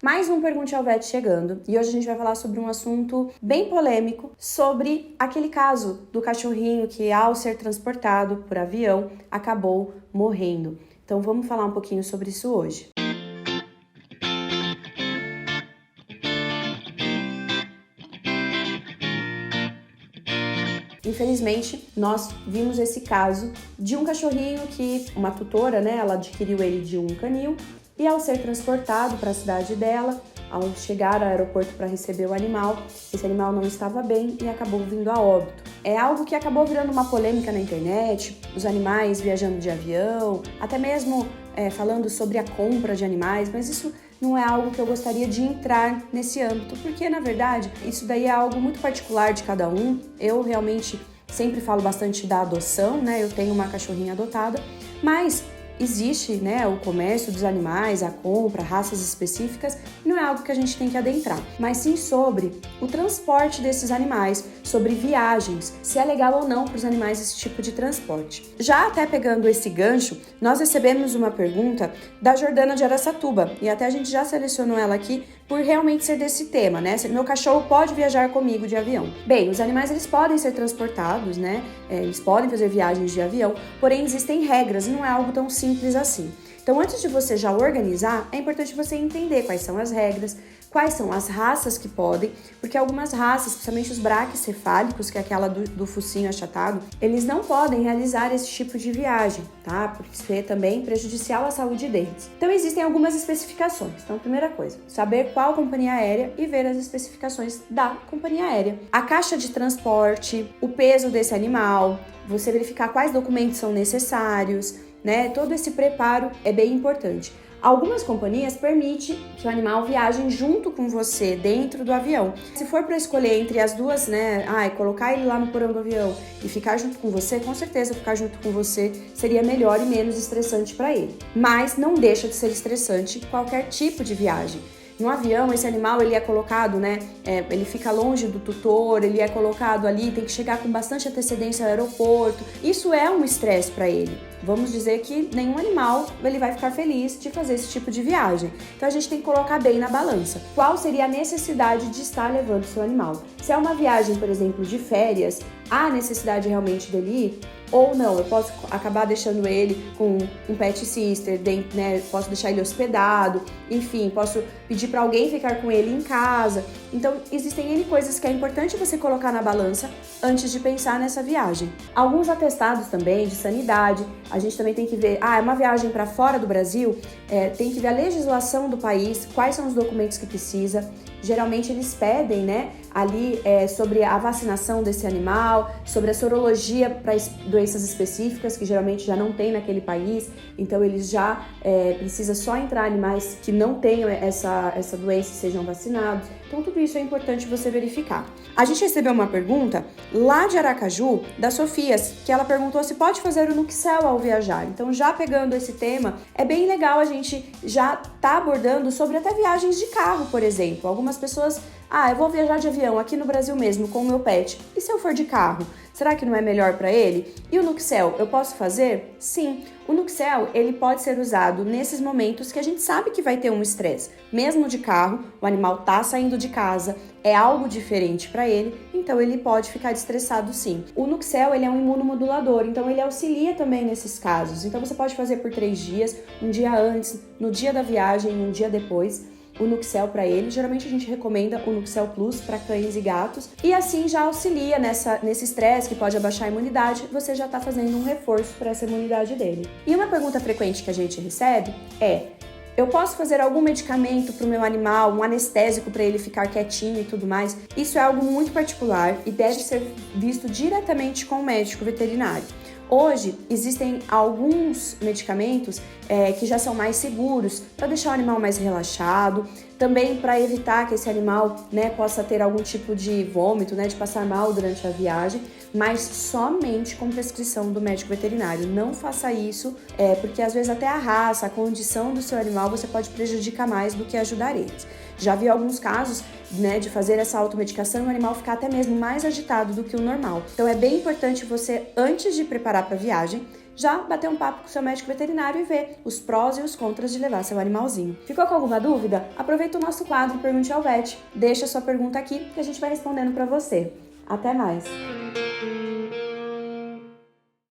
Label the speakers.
Speaker 1: Mais um Pergunte ao Vet chegando e hoje a gente vai falar sobre um assunto bem polêmico, sobre aquele caso do cachorrinho que ao ser transportado por avião acabou morrendo. Então vamos falar um pouquinho sobre isso hoje. Infelizmente, nós vimos esse caso de um cachorrinho que uma tutora, ela adquiriu ele de um canil e ao ser transportado para a cidade dela, ao chegar ao aeroporto para receber o animal, esse animal não estava bem e acabou vindo a óbito. É algo que acabou virando uma polêmica na internet, os animais viajando de avião, até mesmo falando sobre a compra de animais, mas isso não é algo que eu gostaria de entrar nesse âmbito, porque na verdade isso daí é algo muito particular de cada um. Eu realmente sempre falo bastante da adoção, eu tenho uma cachorrinha adotada, mas existe, o comércio dos animais, a compra, raças específicas, não é algo que a gente tem que adentrar, mas sim sobre o transporte desses animais, sobre viagens, se é legal ou não para os animais esse tipo de transporte. Já até pegando esse gancho, nós recebemos uma pergunta da Jordana de Araçatuba, e até a gente já selecionou ela aqui por realmente ser desse tema, Meu cachorro pode viajar comigo de avião. Bem, os animais eles podem ser transportados, Eles podem fazer viagens de avião, porém existem regras e não é algo tão simples assim. Então, antes de você já organizar, é importante você entender quais são as regras, quais são as raças que podem, porque algumas raças, principalmente os braquicefálicos, que é aquela do focinho achatado, eles não podem realizar esse tipo de viagem, tá? Porque é também prejudicial à saúde deles. Então, existem algumas especificações. Então, primeira coisa, saber qual companhia aérea e ver as especificações da companhia aérea. A caixa de transporte, o peso desse animal, você verificar quais documentos são necessários, Todo esse preparo é bem importante. Algumas companhias permitem que o animal viaje junto com você dentro do avião. Se for para escolher entre as duas, colocar ele lá no porão do avião e ficar junto com você, com certeza ficar junto com você seria melhor e menos estressante para ele. Mas não deixa de ser estressante qualquer tipo de viagem. No avião, esse animal ele é colocado, ele fica longe do tutor, ele é colocado ali, tem que chegar com bastante antecedência ao aeroporto. Isso é um estresse para ele. Vamos dizer que nenhum animal ele vai ficar feliz de fazer esse tipo de viagem. Então a gente tem que colocar bem na balança. Qual seria a necessidade de estar levando seu animal? Se é uma viagem, por exemplo, de férias, há necessidade realmente dele ir? Ou não, eu posso acabar deixando ele com um pet sister, posso deixar ele hospedado, enfim, posso pedir para alguém ficar com ele em casa. Então, existem N coisas que é importante você colocar na balança antes de pensar nessa viagem. Alguns atestados também de sanidade, a gente também tem que ver, é uma viagem para fora do Brasil, tem que ver a legislação do país, quais são os documentos que precisa. Geralmente eles pedem, ali sobre a vacinação desse animal, sobre a sorologia para doenças específicas que geralmente já não tem naquele país, então eles já precisa só entrar animais que não tenham essa doença e sejam vacinados. Então tudo isso é importante você verificar. A gente recebeu uma pergunta lá de Aracaju, da Sofia, que ela perguntou se pode fazer o Nuxel ao viajar. Então já pegando esse tema, é bem legal a gente já tá abordando sobre até viagens de carro, por exemplo. Algumas pessoas, eu vou viajar de avião aqui no Brasil mesmo com o meu pet. E se eu for de carro? Será que não é melhor para ele? E o Nuxel, eu posso fazer? Sim. O Nuxel, ele pode ser usado nesses momentos que a gente sabe que vai ter um estresse. Mesmo de carro, o animal tá saindo de casa, é algo diferente para ele, então ele pode ficar estressado sim. O Nuxel, ele é um imunomodulador, então ele auxilia também nesses casos. Então você pode fazer por 3 dias, um dia antes, no dia da viagem e um dia depois. O Nuxel para ele, geralmente a gente recomenda o Nuxel Plus para cães e gatos e assim já auxilia nesse estresse que pode abaixar a imunidade, você já está fazendo um reforço para essa imunidade dele. E uma pergunta frequente que a gente recebe é: eu posso fazer algum medicamento para o meu animal, um anestésico para ele ficar quietinho e tudo mais? Isso é algo muito particular e deve ser visto diretamente com o médico veterinário. Hoje, existem alguns medicamentos que já são mais seguros para deixar o animal mais relaxado, também para evitar que esse animal possa ter algum tipo de vômito, de passar mal durante a viagem, mas somente com prescrição do médico veterinário. Não faça isso, porque às vezes até a raça, a condição do seu animal, você pode prejudicar mais do que ajudar eles. Já vi alguns casos de fazer essa automedicação e o animal ficar até mesmo mais agitado do que o normal. Então é bem importante você, antes de preparar para a viagem, já bater um papo com o seu médico veterinário e ver os prós e os contras de levar seu animalzinho. Ficou com alguma dúvida? Aproveita o nosso quadro Pergunte ao Vet. Deixa sua pergunta aqui que a gente vai respondendo para você. Até mais!